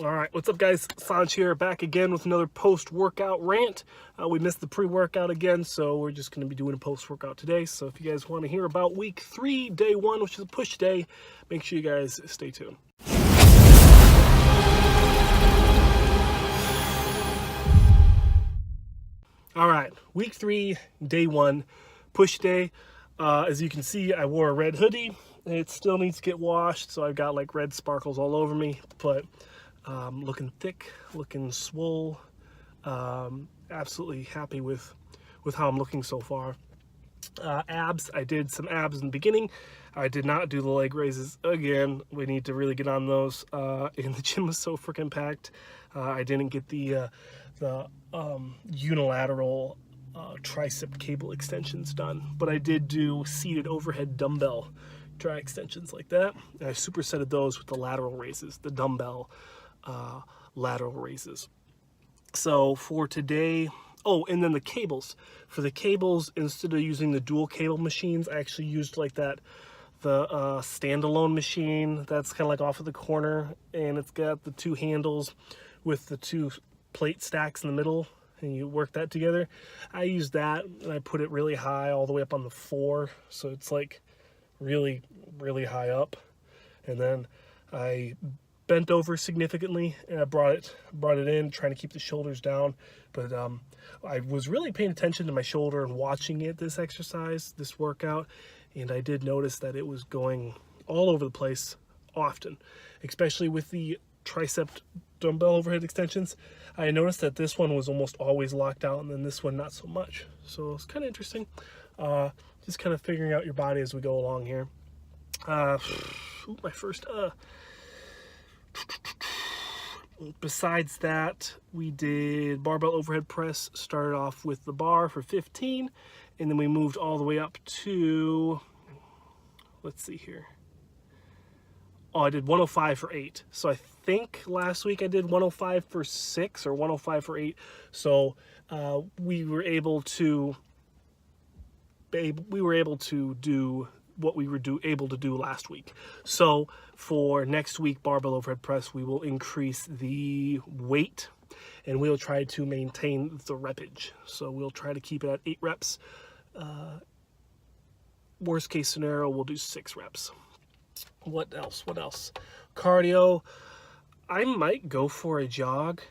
All right, what's up, guys? Sanj here, back again with another post-workout rant. We missed the pre-workout again, so we're just going to be doing a post-workout today. So if you guys want to hear about week 3, day 1, which is a push day, make sure you guys stay tuned. All right, week 3, day 1, push day. As you can see, I wore a red hoodie. It still needs to get washed, so I've got like red sparkles all over me, but looking thick, looking swole. Absolutely happy with how I'm looking so far. Abs, I did some abs in the beginning. I did not do the leg raises again. We need to really get on those. And the gym was so freaking packed. I didn't get the unilateral tricep cable extensions done, but I did do seated overhead dumbbell dry extensions like that. And I supersetted those with the lateral raises, the dumbbell lateral raises. So for today, oh, and then the cables. For the cables, instead of using the dual cable machines, I actually used like the standalone machine that's kind of like off of the corner, and it's got the 2 handles with the 2 plate stacks in the middle, and you work that together. I used that, and I put it really high, all the way up on the 4, so it's like really, really high up. And then I bent over significantly, and I brought it in, trying to keep the shoulders down. But I was really paying attention to my shoulder and watching it, this workout, and I did notice that it was going all over the place often, especially with the tricep dumbbell overhead extensions. I noticed that this one was almost always locked out, and then this one not so much. So it's kind of interesting. Just kind of figuring out your body as we go along here. My first besides that, we did barbell overhead press. Started off with the bar for 15, and then we moved all the way up to, let's see here. Oh, I did 105 for 8. So I think last week I did 105 for 6 or 105 for 8. So we were able to do what we were able to do last week. So for next week, barbell overhead press, we will increase the weight, and we'll try to maintain the reppage. So we'll try to keep it at 8 reps. Worst case scenario, we'll do 6 reps. What else? Cardio, I might go for a jog.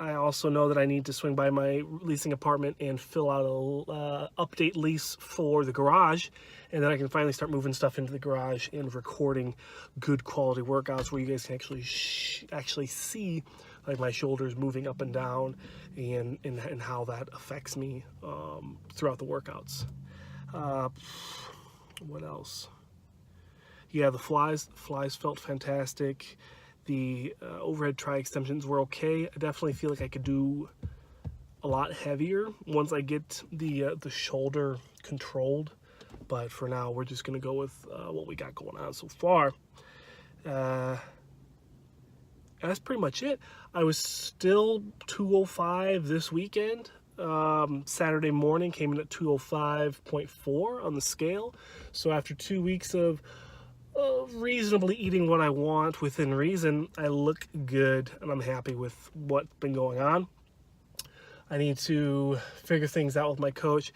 I also know that I need to swing by my leasing apartment and fill out a update lease for the garage, and then I can finally start moving stuff into the garage and recording good quality workouts where you guys can actually see like my shoulders moving up and down and how that affects me throughout the workouts. What else? Yeah, the flies felt fantastic. The overhead tri extensions were okay. I definitely feel like I could do a lot heavier once I get the shoulder controlled. But for now, we're just gonna go with what we got going on so far. That's pretty much it. I was still 205 this weekend. Saturday morning came in at 205.4 on the scale. So after 2 weeks of reasonably eating what I want within reason, I look good, and I'm happy with what's been going on. I need to figure things out with my coach.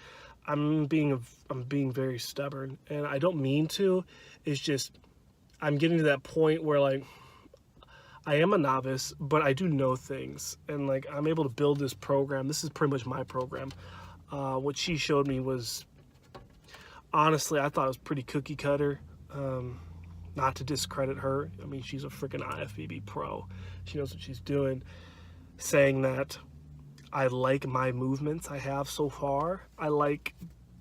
I'm being very stubborn, and I don't mean to. It's just I'm getting to that point where like I am a novice, but I do know things, and like I'm able to build this program. This is pretty much my program. What she showed me was, honestly, I thought it was pretty cookie cutter. Not to discredit her. I mean, she's a freaking IFBB pro. She knows what she's doing. Saying that I like my movements I have so far. I like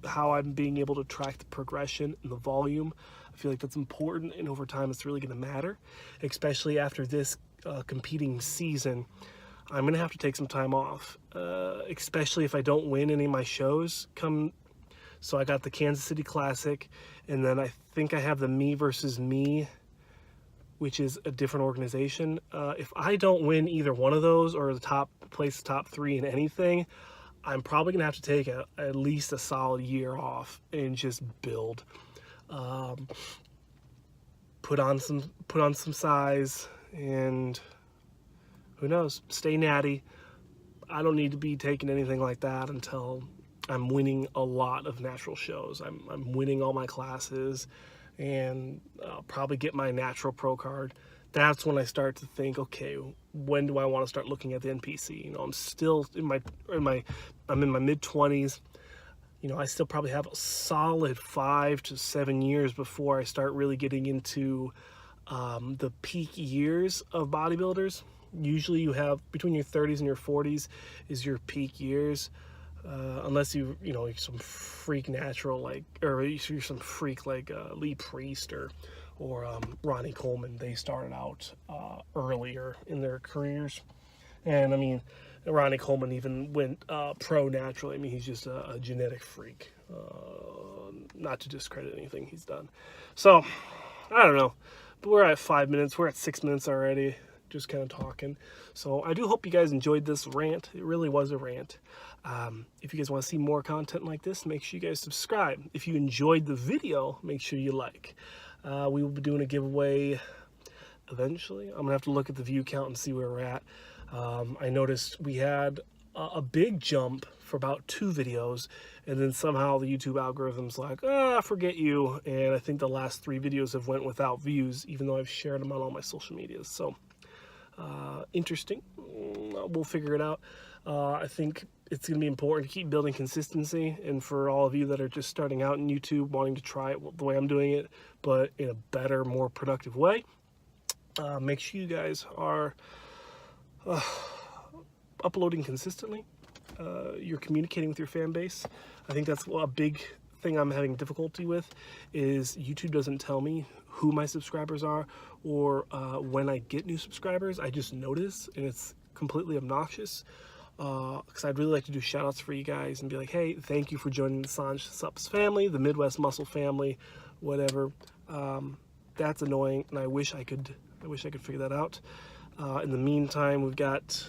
how I'm being able to track the progression and the volume. I feel like that's important, and over time it's really going to matter, especially after this competing season. I'm going to have to take some time off, especially if I don't win any of my shows come. So I got the Kansas City Classic, and then I think I have the Me versus Me, which is a different organization. If I don't win either one of those or the top 3 in anything, I'm probably gonna have to take at least a solid year off and just build. Put on some size and who knows? Stay natty. I don't need to be taking anything like that until I'm winning a lot of natural shows. I'm winning all my classes, and I'll probably get my natural pro card. That's when I start to think, okay, when do I want to start looking at the NPC? You know, I'm still I'm in my mid-20s. You know, I still probably have a solid 5 to 7 years before I start really getting into the peak years of bodybuilders. Usually you have between your 30s and your 40s is your peak years, unless you know, you're some freak natural, like, or you're some freak like Lee Priest or Ronnie Coleman. They started out earlier in their careers, and I mean, Ronnie Coleman even went pro naturally. I mean, he's just a genetic freak. Not to discredit anything he's done. So, I don't know. But we're at 5 minutes. We're at 6 minutes already, just kind of talking. So, I do hope you guys enjoyed this rant. It really was a rant. If you guys want to see more content like this, make sure you guys subscribe. If you enjoyed the video, make sure you like. We will be doing a giveaway eventually. I'm going to have to look at the view count and see where we're at. I noticed we had a big jump for about 2 videos, and then somehow the YouTube algorithm's like, forget you, and I think the last 3 videos have went without views, even though I've shared them on all my social medias. So, interesting. We'll figure it out. I think it's going to be important to keep building consistency, and for all of you that are just starting out in YouTube, wanting to try it the way I'm doing it, but in a better, more productive way, make sure you guys are uploading consistently. You're communicating with your fan base. I think that's a big thing I'm having difficulty with, is YouTube doesn't tell me who my subscribers are, or when I get new subscribers. I just notice, and it's completely obnoxious, because I'd really like to do shout outs for you guys and be like, hey, thank you for joining the Sanj Sups family, the Midwest Muscle family, whatever. That's annoying, and I wish I could figure that out. In the meantime, we've got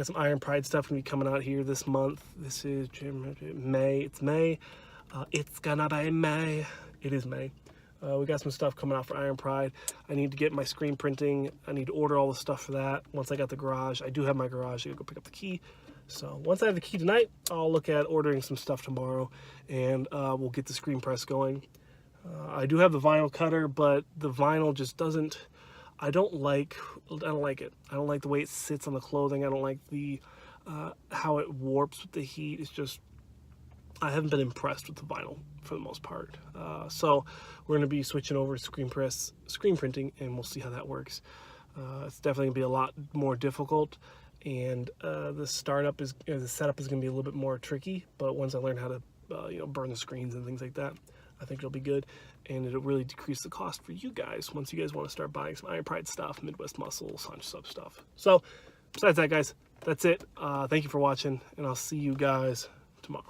some Iron Pride stuff going to be coming out here this month. This is May. It's May. It's gonna be May. It is May. We got some stuff coming out for Iron Pride. I need to get my screen printing. I need to order all the stuff for that. Once I got the garage, I do have my garage. I gotta go pick up the key. So once I have the key tonight, I'll look at ordering some stuff tomorrow, and we'll get the screen press going. I do have the vinyl cutter, but the vinyl just doesn't. I don't like it. I don't like the way it sits on the clothing. I don't like the how it warps with the heat. It's just, I haven't been impressed with the vinyl for the most part. So we're going to be switching over to screen printing, and we'll see how that works. It's definitely going to be a lot more difficult, and the setup is going to be a little bit more tricky. But once I learn how to burn the screens and things like that, I think it'll be good, and it'll really decrease the cost for you guys once you guys want to start buying some Iron Pride stuff, Midwest Muscle, Sanj Sub stuff. So, besides that, guys, that's it. Thank you for watching, and I'll see you guys tomorrow.